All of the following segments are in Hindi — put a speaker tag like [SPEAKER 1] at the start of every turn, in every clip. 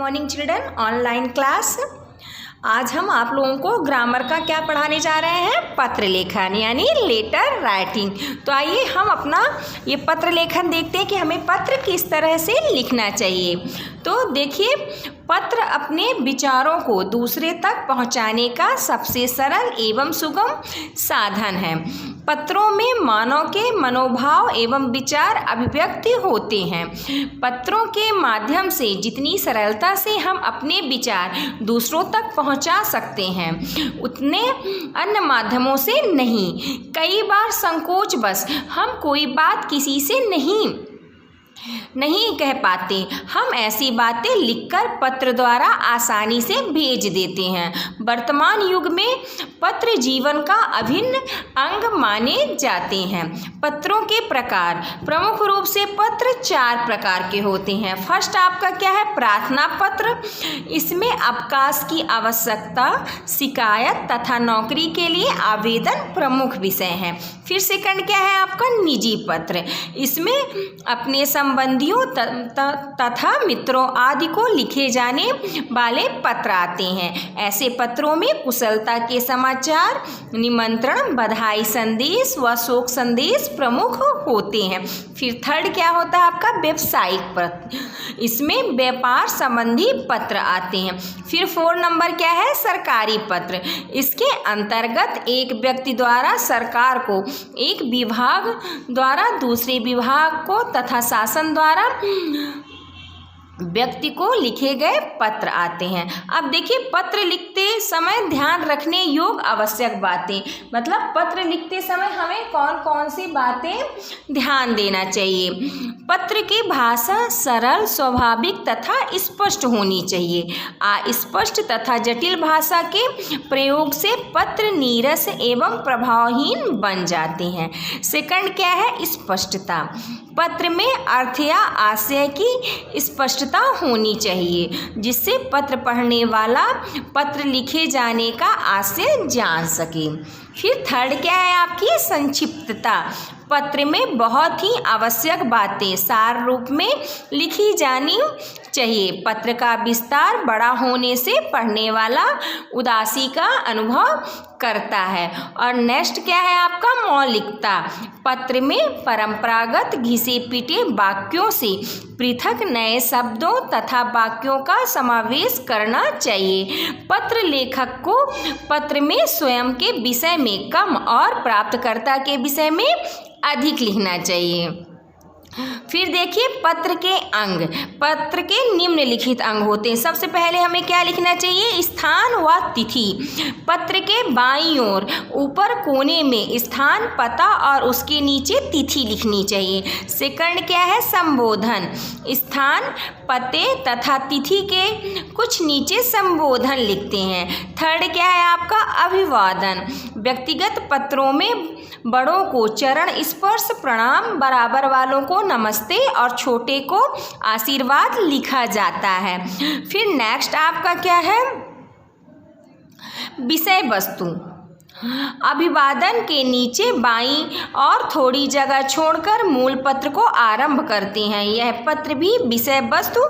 [SPEAKER 1] Morning children, online class. आज हम आप लोगों को ग्रामर का क्या पढ़ाने जा रहे हैं, पत्र लेखन यानी लेटर राइटिंग। तो आइए हम अपना ये पत्र लेखन देखते हैं कि हमें पत्र किस तरह से लिखना चाहिए। तो देखिए, पत्र अपने विचारों को दूसरे तक पहुंचाने का सबसे सरल एवं सुगम साधन है। पत्रों में मानव के मनोभाव एवं विचार अभिव्यक्ति होते हैं। पत्रों के माध्यम से जितनी सरलता से हम अपने विचार दूसरों तक पहुंचा सकते हैं, उतने अन्य माध्यमों से नहीं। कई बार संकोचवश हम कोई बात किसी से नहीं कह पाते। हम ऐसी बातें लिखकर पत्र द्वारा आसानी से भेज देते हैं। वर्तमान युग में पत्र जीवन का अभिन्न अंग माने जाते हैं। पत्रों के प्रकार, प्रमुख रूप से पत्र 4 प्रकार के होते हैं। फर्स्ट आपका क्या है, प्रार्थना पत्र। इसमें अवकाश की आवश्यकता, शिकायत तथा नौकरी के लिए आवेदन प्रमुख विषय हैं। फिर सेकंड क्या है आपका, निजी पत्र। इसमें अपने संबंधियों तथा मित्रों आदि को लिखे जाने वाले पत्र आते हैं। ऐसे पत्रों में कुशलता के समाचार, निमंत्रण, बधाई संदेश व शोक संदेश प्रमुख होते हैं। फिर थर्ड क्या होता है आपका, व्यावसायिक पत्र। इसमें व्यापार संबंधी पत्र आते हैं। फिर 4 नंबर क्या है, सरकारी पत्र। इसके अंतर्गत एक व्यक्ति द्वारा सरकार को, एक विभाग द्वारा दूसरे विभाग को तथा शासन द्वारा व्यक्ति को लिखे गए पत्र आते हैं। अब देखिए, पत्र लिखते समय ध्यान रखने योग्य आवश्यक बातें, मतलब पत्र लिखते समय हमें कौन कौन सी बातें ध्यान देना चाहिए। पत्र की भाषा सरल, स्वाभाविक तथा स्पष्ट होनी चाहिए। अस्पष्ट तथा जटिल भाषा के प्रयोग से पत्र नीरस एवं प्रभावहीन बन जाते हैं। सेकंड क्या है, स्पष्टता। पत्र में अर्थ या आशय की स्पष्टता होनी चाहिए, जिससे पत्र पढ़ने वाला पत्र लिखे जाने का आशय जान सके। फिर थर्ड क्या है आपकी, संक्षिप्तता। पत्र में बहुत ही आवश्यक बातें सार रूप में लिखी जानी चाहिए। पत्र का विस्तार बड़ा होने से पढ़ने वाला उदासी का अनुभव करता है। और नेक्स्ट क्या है आपका, मौलिकता। पत्र में परंपरागत घिसे पिटे वाक्यों से पृथक नए शब्दों तथा वाक्यों का समावेश करना चाहिए। पत्र लेखक को पत्र में स्वयं के विषय में कम और प्राप्तकर्ता के विषय में अधिक लिखना चाहिए। फिर देखिए, पत्र के अंग। पत्र के निम्नलिखित अंग होते हैं। सबसे पहले हमें क्या लिखना चाहिए, स्थान व तिथि। पत्र के बाईं ओर ऊपर कोने में स्थान, पता और उसके नीचे तिथि लिखनी चाहिए। सेकंड क्या है, संबोधन। स्थान, पते तथा तिथि के कुछ नीचे संबोधन लिखते हैं। थर्ड क्या है आपका, अभिवादन। व्यक्तिगत पत्रों में बड़ों को चरण स्पर्श प्रणाम, बराबर वालों को नमस्ते और छोटे को आशीर्वाद लिखा जाता है। फिर नेक्स्ट आपका क्या है, विषय वस्तु। अभिवादन के नीचे बाईं और थोड़ी जगह छोड़कर मूल पत्र को आरंभ करते हैं। यह पत्र भी विषय वस्तु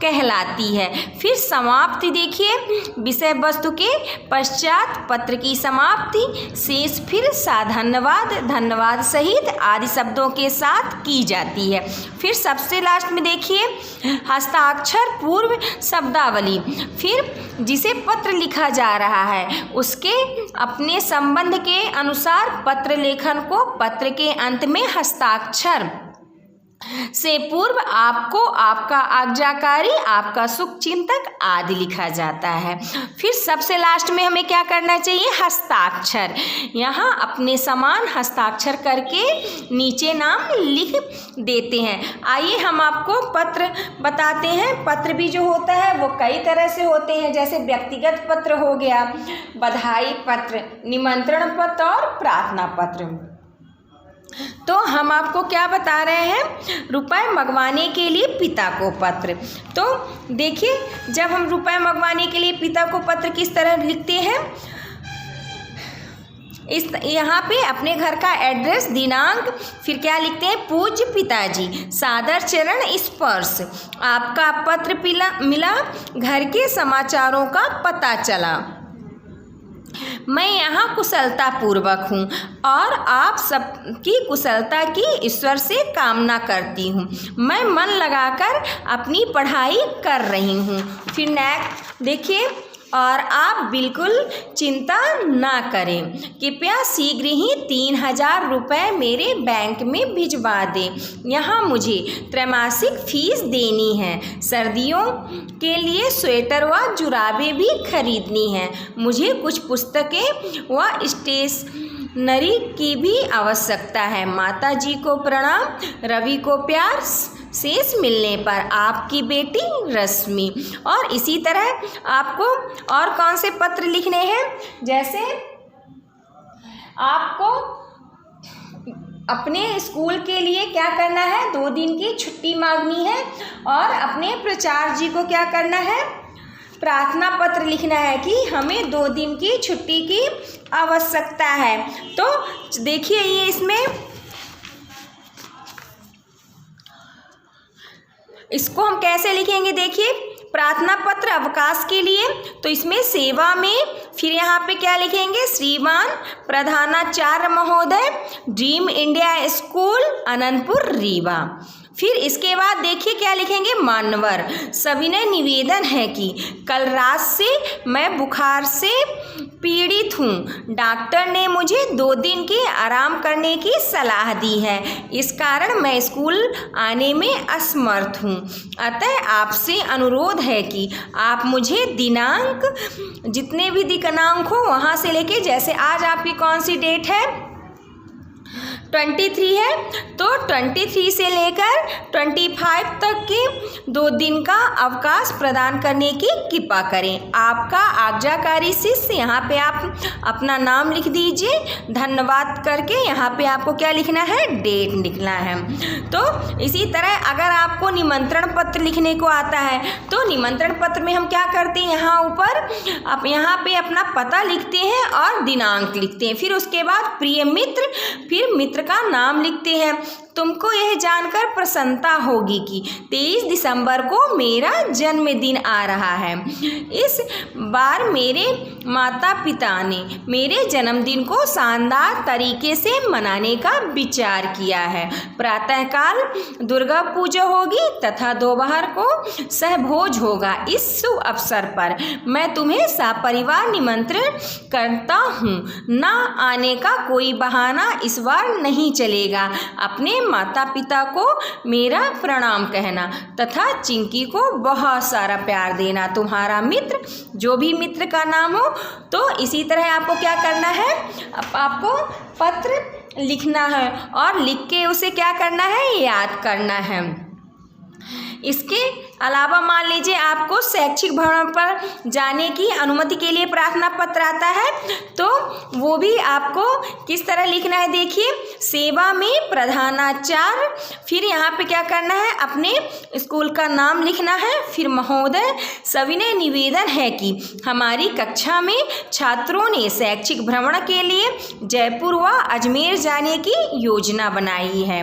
[SPEAKER 1] कहलाती है। फिर समाप्ति देखिए, विषय वस्तु के पश्चात पत्र की समाप्ति शेष फिर धन्यवाद, धन्यवाद सहित आदि शब्दों के साथ की जाती है। फिर सबसे लास्ट में देखिए, हस्ताक्षर पूर्व शब्दावली। फिर जिसे पत्र लिखा जा रहा है उसके अपने संबंध के अनुसार पत्र लेखन को पत्र के अंत में हस्ताक्षर से पूर्व आपको, आपका आज्ञाकारी, आपका शुभ चिंतक आदि लिखा जाता है। फिर सबसे लास्ट में हमें क्या करना चाहिए, हस्ताक्षर। यहाँ अपने समान हस्ताक्षर करके नीचे नाम लिख देते हैं। आइए हम आपको पत्र बताते हैं। पत्र भी जो होता है वो कई तरह से होते हैं, जैसे व्यक्तिगत पत्र हो गया, बधाई पत्र, निमंत्रण पत्र और प्रार्थना पत्र। तो हम आपको क्या बता रहे हैं, रुपए मंगवाने के लिए पिता को पत्र। तो देखिए, जब हम रुपए मंगवाने के लिए पिता को पत्र किस तरह लिखते हैं, यहाँ पे अपने घर का एड्रेस, दिनांक, फिर क्या लिखते हैं, पूज्य पिताजी, सादर चरण स्पर्श, आपका पत्र मिला, घर के समाचारों का पता चला, मैं यहाँ कुशलता पूर्वक हूँ और आप सबकी कुशलता की ईश्वर से कामना करती हूँ। मैं मन लगाकर अपनी पढ़ाई कर रही हूँ। फिर नेक्स्ट देखिए, और आप बिल्कुल चिंता ना करें, कृपया शीघ्र ही 3000 रुपये मेरे बैंक में भिजवा दें। यहाँ मुझे त्रैमासिक फीस देनी है। सर्दियों के लिए स्वेटर व जुराबें भी खरीदनी है। मुझे कुछ पुस्तकें व स्टेशनरी की भी आवश्यकता है। माता जी को प्रणाम। रवि को प्यार। शेष मिलने पर आपकी बेटी रश्मि। और इसी तरह आपको और कौन से पत्र लिखने हैं, जैसे आपको अपने स्कूल के लिए क्या करना है, 2 दिन की छुट्टी मांगनी है और अपने प्राचार्य जी को क्या करना है, प्रार्थना पत्र लिखना है कि हमें 2 दिन की छुट्टी की आवश्यकता है। तो देखिए ये इसमें इसको हम कैसे लिखेंगे, देखिए प्रार्थना पत्र अवकाश के लिए, तो इसमें सेवा में फिर यहाँ पे क्या लिखेंगे, श्रीमान प्रधानाचार्य महोदय, dream India school Anantapur Rewa. फिर इसके बाद देखिए क्या लिखेंगे, मान्यवर सविनय निवेदन है कि कल रात से मैं बुखार से पीड़ित हूँ। डॉक्टर ने मुझे 2 दिन की आराम करने की सलाह दी है। इस कारण मैं स्कूल आने में असमर्थ हूँ। अतः आपसे अनुरोध है कि आप मुझे दिनांक, जितने भी दिनांक हो वहाँ से लेके, जैसे आज आपकी कौन सी डेट है, 23 है, तो 23 से लेकर 25 तक के 2 दिन का अवकाश प्रदान करने की कृपा करें। आपका आज्ञाकारी शिष्य। यहाँ पे आप अपना नाम लिख दीजिए, धन्यवाद करके यहाँ पे आपको क्या लिखना है, डेट लिखना है। तो इसी तरह अगर आपको निमंत्रण पत्र लिखने को आता है तो निमंत्रण पत्र में हम क्या करते हैं, यहाँ ऊपर आप यहाँ पे अपना पता लिखते हैं और दिनांक लिखते हैं। फिर उसके बाद प्रिय मित्र, फिर मित्र का नाम लिखते हैं। तुमको यह जानकर प्रसन्नता होगी कि 23 दिसंबर को मेरा जन्मदिन आ रहा है। इस बार मेरे माता पिता ने मेरे जन्मदिन को शानदार तरीके से मनाने का विचार किया है। प्रातःकाल दुर्गा पूजा होगी तथा दोपहर को सहभोज होगा। इस शुभ अवसर पर मैं तुम्हें सपरिवार निमंत्रण करता हूँ। न आने का कोई बहाना इस बार नहीं चलेगा। अपने माता पिता को मेरा प्रणाम कहना तथा चिंकी को बहुत सारा प्यार देना। तुम्हारा मित्र, जो भी मित्र का नाम हो। तो इसी तरह आपको क्या करना है, आपको पत्र लिखना है और लिख के उसे क्या करना है, याद करना है। इसके अलावा मान लीजिए आपको शैक्षिक भ्रमण पर जाने की अनुमति के लिए प्रार्थना पत्र आता है, तो वो भी आपको किस तरह लिखना है, देखिए सेवा में प्रधानाचार्य, फिर यहाँ पे क्या करना है, अपने स्कूल का नाम लिखना है। फिर महोदय सविनय निवेदन है कि हमारी कक्षा में छात्रों ने शैक्षिक भ्रमण के लिए जयपुर व अजमेर जाने की योजना बनाई है।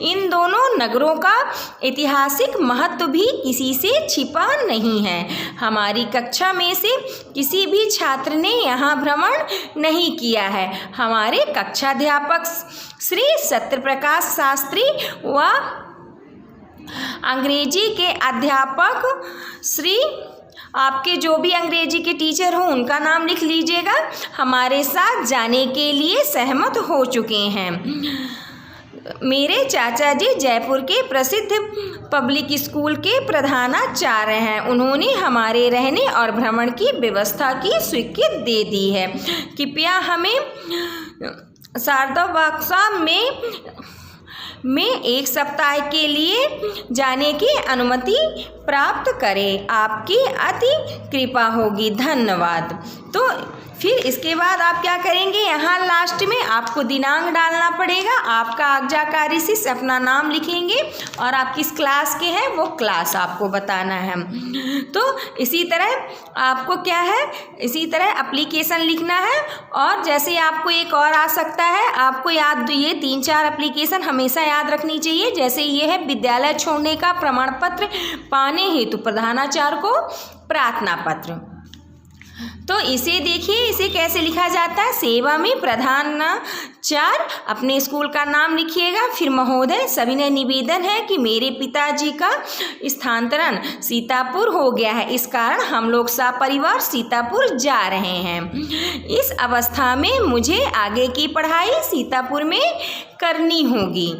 [SPEAKER 1] इन दोनों नगरों का ऐतिहासिक महत्व भी किसी से छिपा नहीं है। हमारी कक्षा में से किसी भी छात्र ने यहाँ भ्रमण नहीं किया है। हमारे कक्षाध्यापक श्री सत्यप्रकाश शास्त्री व अंग्रेजी के अध्यापक श्री, आपके जो भी अंग्रेजी के टीचर हो उनका नाम लिख लीजिएगा, हमारे साथ जाने के लिए सहमत हो चुके हैं। मेरे चाचा जी जयपुर के प्रसिद्ध पब्लिक स्कूल के प्रधानाचार्य हैं। उन्होंने हमारे रहने और भ्रमण की व्यवस्था की स्वीकृति दे दी है। कृपया हमें शारदावाक्सा में 1 सप्ताह के लिए जाने की अनुमति प्राप्त करें। आपकी अति कृपा होगी। धन्यवाद। तो फिर इसके बाद आप क्या करेंगे, यहाँ लास्ट में आपको दिनांक डालना पड़ेगा, आपका आज्ञाकारी शिष्य अपना नाम लिखेंगे और आप किस क्लास के हैं वो क्लास आपको बताना है। तो इसी तरह आपको क्या है, इसी तरह एप्लीकेशन लिखना है। और जैसे आपको एक और आ सकता है, आपको याद, ये 3-4 एप्लीकेशन हमेशा याद रखनी चाहिए। जैसे ये है विद्यालय छोड़ने का प्रमाण पत्र पाने हेतु प्रधानाचार्य को प्रार्थना पत्र। तो इसे देखिए, इसे कैसे लिखा जाता है। सेवा में प्रधानाचार्य अपने स्कूल का नाम लिखिएगा, फिर महोदय सविनय निवेदन है कि मेरे पिताजी का स्थानांतरण सीतापुर हो गया है, इस कारण हम लोग सपरिवार सीतापुर जा रहे हैं। इस अवस्था में मुझे आगे की पढ़ाई सीतापुर में करनी होगी।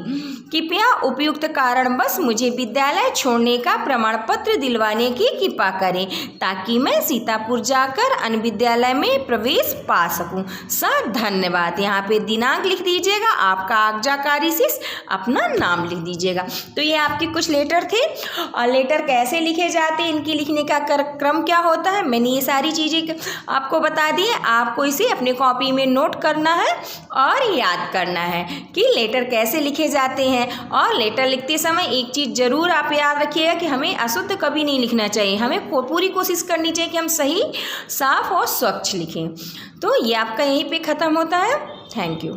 [SPEAKER 1] कृपया उपयुक्त कारणवश मुझे विद्यालय छोड़ने का प्रमाण पत्र दिलवाने की कृपा करें ताकि मैं सीतापुर जाकर अन्य विद्यालय में प्रवेश पा सकूं। सर धन्यवाद। यहाँ पे दिनांक लिख दीजिएगा, आपका आज्ञाकारी शिष्य अपना नाम लिख दीजिएगा। तो ये आपके कुछ लेटर थे, और लेटर कैसे लिखे जाते हैं, इनकी लिखने का क्रम क्या होता है, मैंने ये सारी चीज़ें आपको बता दी है। आपको इसे अपने कॉपी में नोट करना है और याद करना है कि लेटर कैसे लिखे जाते हैं। और लेटर लिखते समय एक चीज़ ज़रूर आप याद रखिएगा कि हमें अशुद्ध कभी नहीं लिखना चाहिए, हमें पूरी कोशिश करनी चाहिए कि हम सही, साफ और स्वच्छ लिखें। तो ये आपका यहीं पे ख़त्म होता है। Thank you.